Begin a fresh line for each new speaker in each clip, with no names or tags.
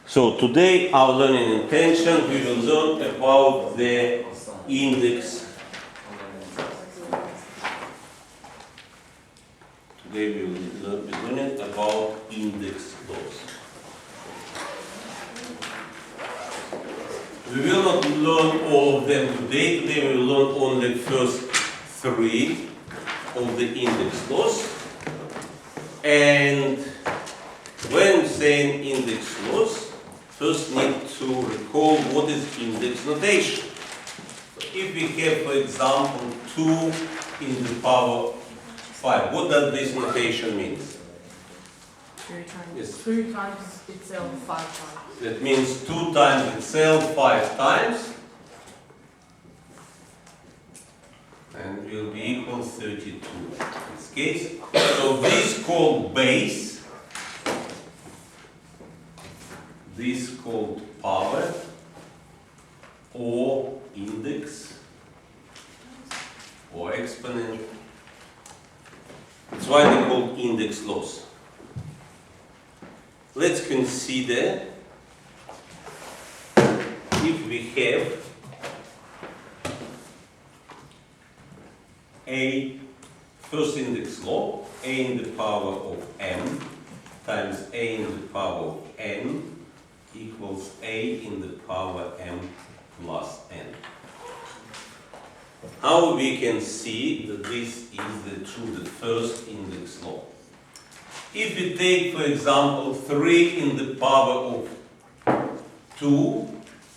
So today our learning intention, we will learn about the index. Today we will be learning about index laws. We will not learn all of them today. Today we will learn only the first three of the index laws. And when saying index laws, first need to recall what is index notation. So if we have, for example, 2 in the power 5, what does this notation mean?
2 times,
Yes.
2 times itself 5 times.
That means 2 times itself 5 times, and will be equal 32 in this case. So this called base, this called power, or index, or exponent. That's why they call index laws. Let's consider if we have a first index law, a in the power of m times a in the power of n equals a in the power m plus n. How we can see that this is the first index law? If we take, for example, 3 in the power of 2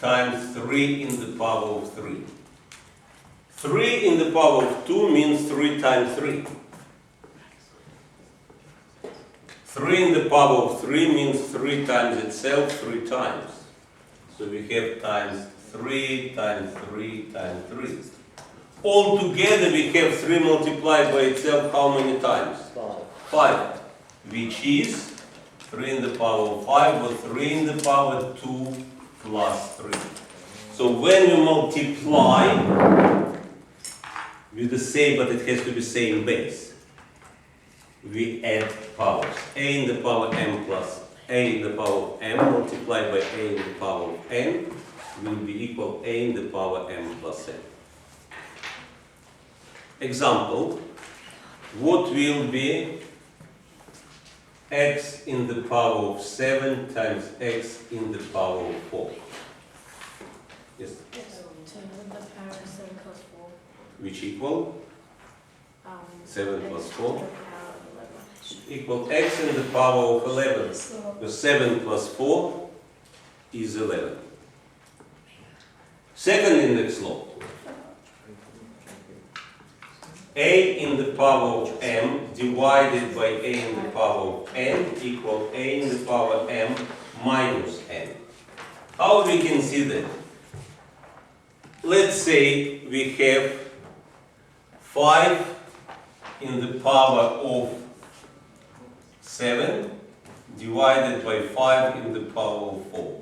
times 3 in the power of 3. 3 in the power of 2 means 3 times 3. 3 in the power of 3 means 3 times itself 3 times. So we have times 3 times 3 times 3. Altogether we have 3 multiplied by itself how many times? 5. Which is 3 in the power of 5 or 3 in the power 2 plus 3. So when you multiply with the same, but it has to be same base, we add powers. A in the power m plus a in the power of m multiplied by a in the power of n will be equal a in the power m plus n. Example, what will be x in the power of 7 times x in the power of 4? Yes.
10 in the power of 7 plus 4.
Which equal 7 plus 4 equal x in the power of 11. The 7 plus 4 is 11. Second index law. A in the power of m divided by a in the power of n equal a in the power of m minus n. How we can see that? Let's say we have 5 in the power of 7 divided by 5 in the power of 4.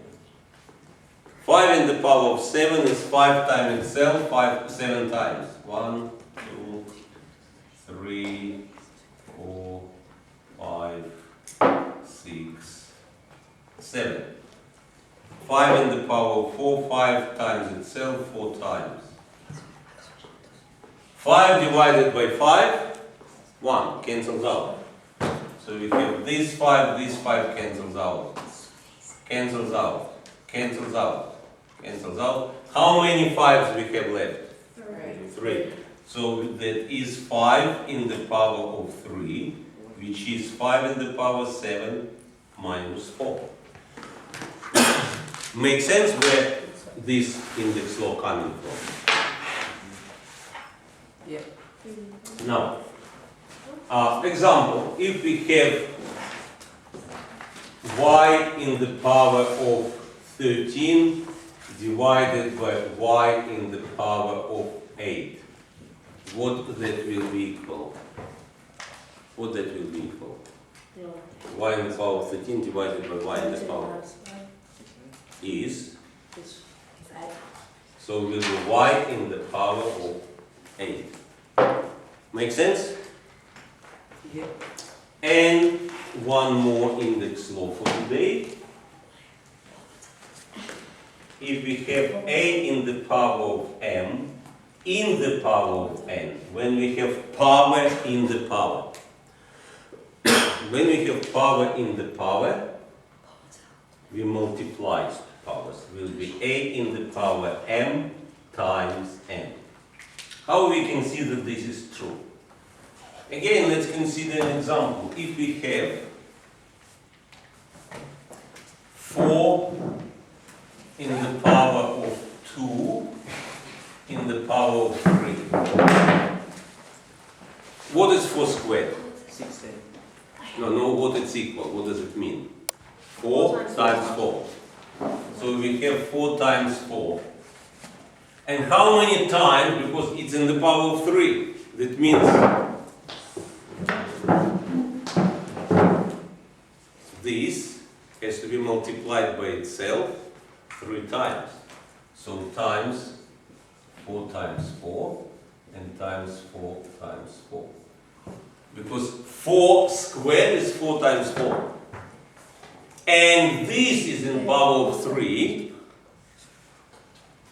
5 in the power of 7 is 5 times itself, 7 times. 1, 2, 3, 4, 5, 6, 7. 5 in the power of 4, 5 times itself, 4 times. 5 divided by 5, 1, cancels out. So we have this 5 cancels out. Cancels out, cancels out, cancels out. How many 5s we have left? 3. So that is 5 in the power of 3, which is 5 in the power 7 minus 4. Makes sense where this index law coming from?
Yeah.
Now, example, if we have y in the power of 13 divided by y in the power of 8, what that will be equal? What that will be equal? Y in the power of 13 divided by y in the power is, so it will be y in the power of 8. Make sense?
Yeah.
And one more index law for today. if we have a in the power of m in the power of n, when we have power in the power. When we have power in the power, we multiply powers. Will be a in the power m times n. How we can see that this is true? Again, let's consider an example. If we have 4 in the power of 2 in the power of 3. What is 4 squared?
16.
No, what it's equal. What does it mean? 4 times 4. So we have 4 times 4. And how many times? Because it's in the power of 3. That means this has to be multiplied by itself 3 times. So times 4 times 4 and times 4 times 4. Because 4 squared is 4 times 4. And this is in power of 3,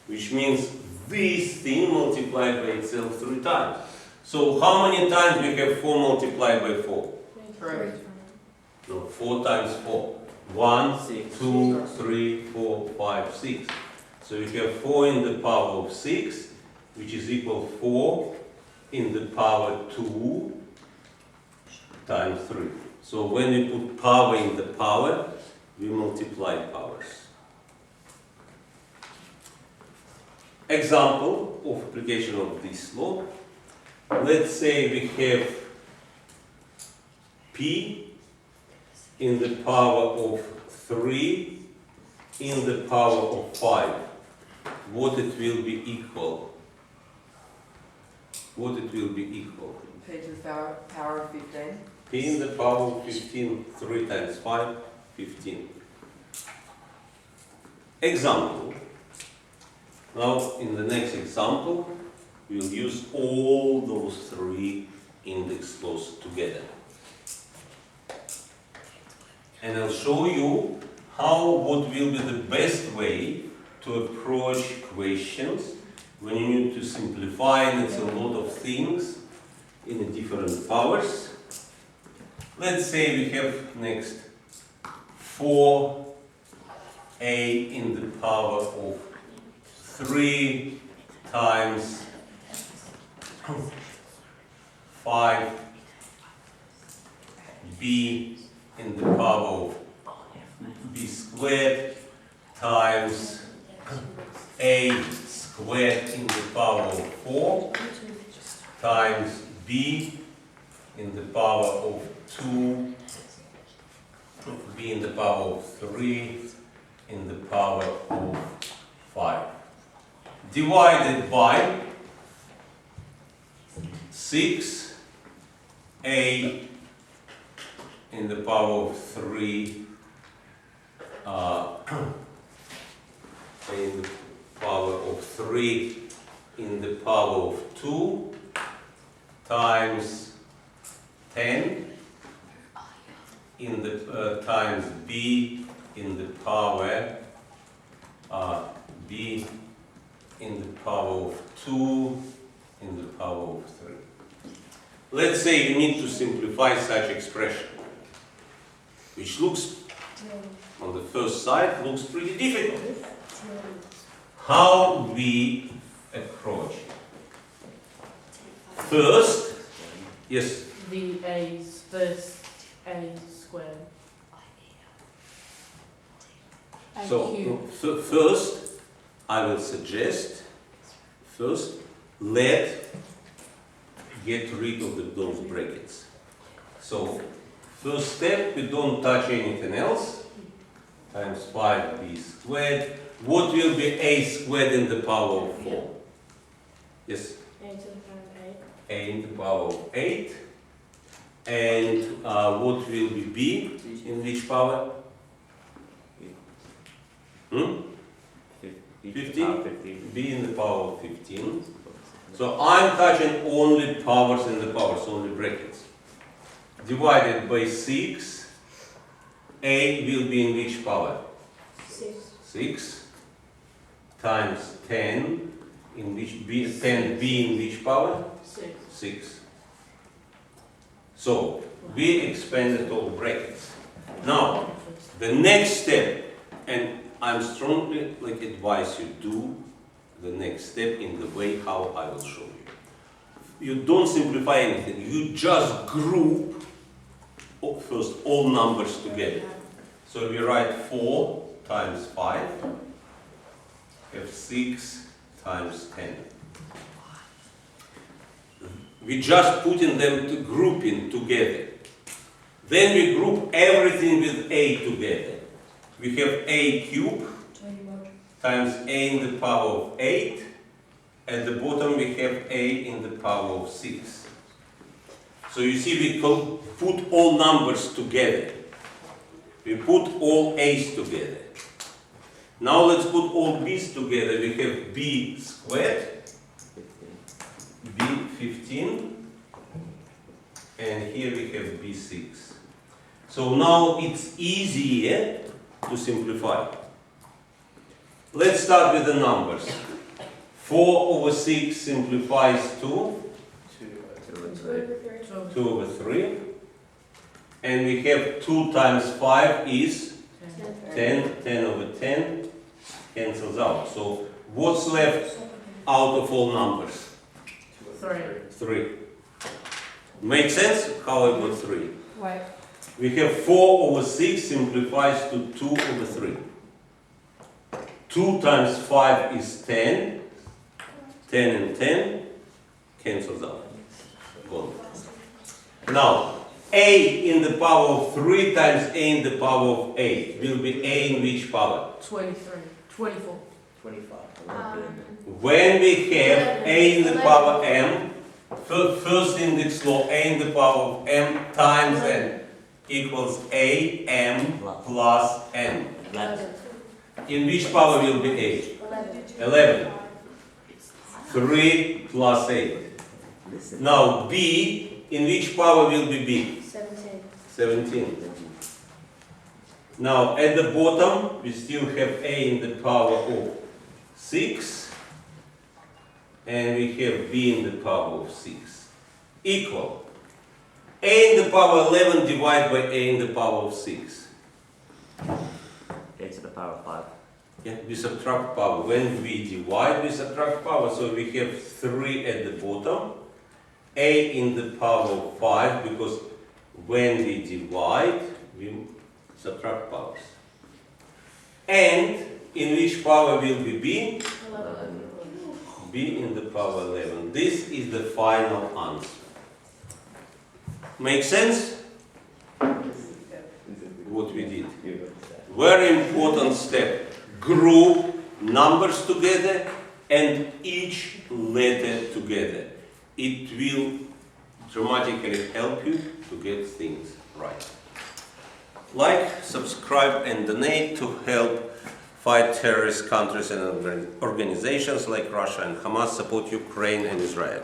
which means this thing multiplied by itself 3 times. So how many times we have 4 multiplied by 4?
3.
No, 4 times 4. 1,
6.
2, 3, 4, 5, 6. So we have 4 in the power of 6, which is equal 4 in the power 2 times 3. So when we put power in the power, we multiply powers. Example of application of this law. Let's say we have p in the power of 3 in the power of 5. What it will be equal? What it will be equal?
P to the power of 15.
P in the power of 15, 3 times 5, 15. Example. Now, in the next example, we'll use all those 3 index laws together. And I'll show you what will be the best way to approach questions when you need to simplify, and it's a lot of things in the different powers. Let's say we have next 4a in the power of 3 times 5b in the power of b squared times a squared in the power of 4 times b in the power of 2, b in the power of 3 in the power of 5. Divided by 6a in the power of 3 in the power of 3 in the power of 2 times 10 in the times b in the power b in the power of 2 in the power of 3. Let's say you need to simplify such expression, which looks, on the first sight, looks pretty difficult. How we approach? First, yes,
The a's first a squared. A
so
cubed.
first, I will suggest, let get rid of those brackets. So, first step, we don't touch anything else, times 5b squared. What will be a squared in the power of 4? Yes,
A to the power of 8.
a in the power of 8. And what will be b in which power? 15? b in the power of 15. So I'm touching only powers in the powers, only brackets. Divided by 6, a will be in which power?
6.
6. times 10 in which b, 10b in which power?
6.
6. So we expanded all brackets. Now the next step, and I'm strongly advise you do the next step in the way how I will show you. You don't simplify anything. You just group first all numbers together. So we write 4 times 5, have 6 times 10. We just putting them to grouping together. Then we group everything with a together. We have a cubed times a in the power of 8. At the bottom we have a in the power of 6. So you see we can put all numbers together. We put all a's together. Now let's put all b's together. We have b squared, b 15, and here we have b6. So now it's easier to simplify. Let's start with the numbers. 4 over 6 simplifies to 2 over 3. And we have 2 times 5 is 10. 10 over 10 cancels out. So what's left out of all numbers?
3.
3. Make sense? How I got 3?
Right.
We have 4 over 6 simplifies to 2 over 3. 2 times 5 is 10. 10 and 10 cancels out. Gone. Now, a in the power of 3 times a in the power of 8 will be a in which power?
23. 24.
25.
When we have a in the power m, first index law, a in the power of m times n equals a m plus n.
11.
In which power will be a? 11. 3 plus 8. Now b, in which power will be b?
17.
17. Now at the bottom we still have a in the power of 6 and we have b in the power of 6 equal a in the power 11 divided by a in the power of 6.
A to the power of 5.
Yeah, we subtract power. When we divide, we subtract power. So we have 3 at the bottom, a in the power of 5, because when we divide, we subtract powers. And in which power will be b?
11.
b in the power 11. This is the final answer. Make sense? What we did. Very important step. Group numbers together and each letter together. It will dramatically help you to get things right. Like, subscribe and donate to help fight terrorist countries and organizations like Russia and Hamas, support Ukraine and Israel.